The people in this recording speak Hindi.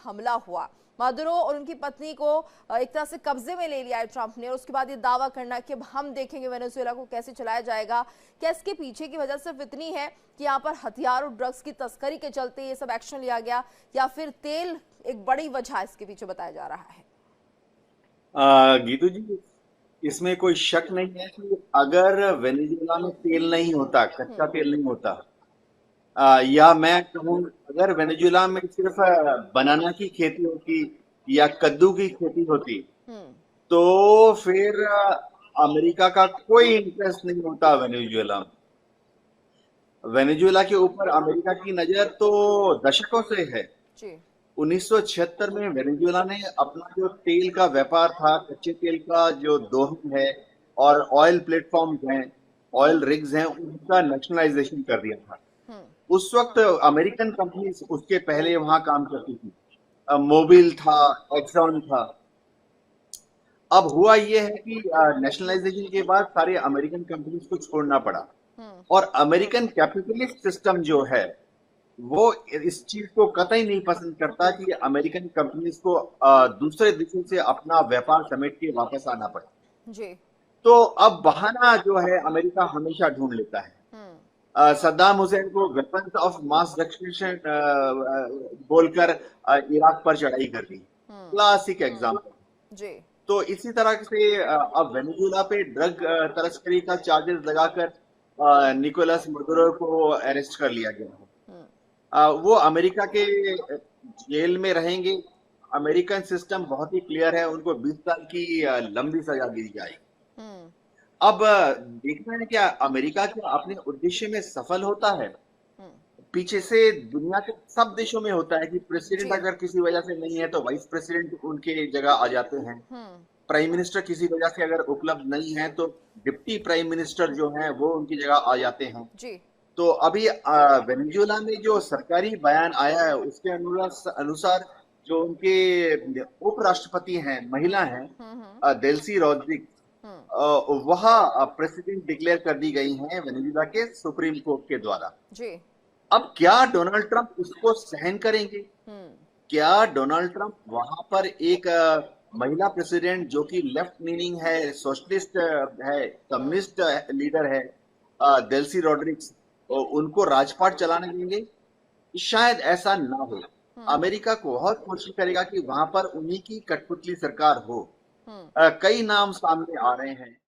हमला हुआ, मादुरो और उनकी पत्नी को एक तरह से कब्जे में ले लिया है ट्रंप ने, और उसके बाद ये दावा करना कि अब हम देखेंगे वेनेजुएला को कैसे चलाया जाएगा। क्या इसके पीछे की वजह सिर्फ इतनी है कि यहाँ पर हथियार और ड्रग्स की तस्करी के चलते ये सब एक्शन लिया गया, या फिर तेल एक बड़ी वजह इसके पीछे बताया जा रहा है? गीतू जी, इसमें कोई शक नहीं है कि अगर वेनेजुएला में तेल नहीं होता, कच्चा हम्म। तेल नहीं होता, या मैं कहूँ अगर वेनेजुएला में सिर्फ बनाना की खेती होती या कद्दू की खेती होती, हम्म। तो फिर अमेरिका का कोई इंटरेस्ट नहीं होता वेनेजुएला में। वेनेजुएला के ऊपर अमेरिका की नजर तो दशकों से है। जी। 1976 में वेनेजुएला ने अपना जो तेल का व्यापार था, कच्चे तेल का जो दोहन है और ऑयल प्लेटफॉर्म्स हैं, ऑयल रिग्स हैं, उनका नेशनलाइजेशन कर दिया था। हम्म। उस वक्त अमेरिकन कंपनीज उसके पहले वहां काम करती थी। मोबिल था, एक्सॉन था। अब हुआ यह है कि नेशनलाइजेशन के बाद सारे अमेरिकन कंपनीज को छोड़ना पड़ा, हम्म। और अमेरिकन कैपिटलिस्ट सिस्टम जो है वो इस चीज को कतई नहीं पसंद करता कि अमेरिकन कंपनीज को दूसरे देशों से अपना व्यापार समेट के वापस आना पड़े। जी। तो अब बहाना जो है अमेरिका हमेशा ढूंढ लेता है। हम्म। सद्दाम हुसैन को वेपन्स ऑफ मास डिस्ट्रक्शन बोलकर इराक पर चढ़ाई कर दी, हम्म। Classic example. जी। तो इसी तरह से अब वेनेजुएला पे ड्रग तस्करी का चार्जेस लगाकर निकोलस मदुरो को अरेस्ट कर लिया गया है। हम्म। वो अमेरिका के जेल में रहेंगे। अमेरिकन सिस्टम बहुत ही क्लियर है, उनको 20 साल की लंबी सजा दी जाएगी। हम्म। अब देखना है क्या अमेरिका क्या अपने उद्देश्य में सफल होता है। हम्म। पीछे से दुनिया के सब देशों में होता है कि प्रेसिडेंट जी। अगर किसी वजह से नहीं है तो वाइस प्रेसिडेंट उनके जगह आ जाते हैं। हम्म। प्राइम मिनिस्टर किसी वजह से अगर उपलब्ध नहीं है तो डिप्टी प्राइम मिनिस्टर जो है वो उनकी जगह आ जाते हैं। जी। तो अभी वेनेजुएला में जो सरकारी बयान आया है उसके अनुसार जो उनके उपराष्ट्रपति हैं, महिला हैं, हम्म। डेल्सी रॉड्रिग्स, हम्म। वह प्रेसिडेंट डिक्लेयर कर दी गई हैं वेनेजुएला के सुप्रीम कोर्ट के द्वारा। जी। अब क्या डोनाल्ड ट्रंप इसको सहन करेंगे? हम्म। क्या डोनाल्ड ट्रंप वहां पर एक महिला प्रेसिडेंट जो कि लेफ्ट लीनिंग है, सोशलिस्ट है, हम्म। कम्युनिस्ट लीडर है, डेल्सी रॉड्रिग्स, उनको राजपाट चलाने देंगे? शायद ऐसा ना हो। हम्म। अमेरिका को बहुत कोशिश करेगा कि वहां पर उन्हीं की कठपुतली सरकार हो। हम्म। कई नाम सामने आ रहे हैं।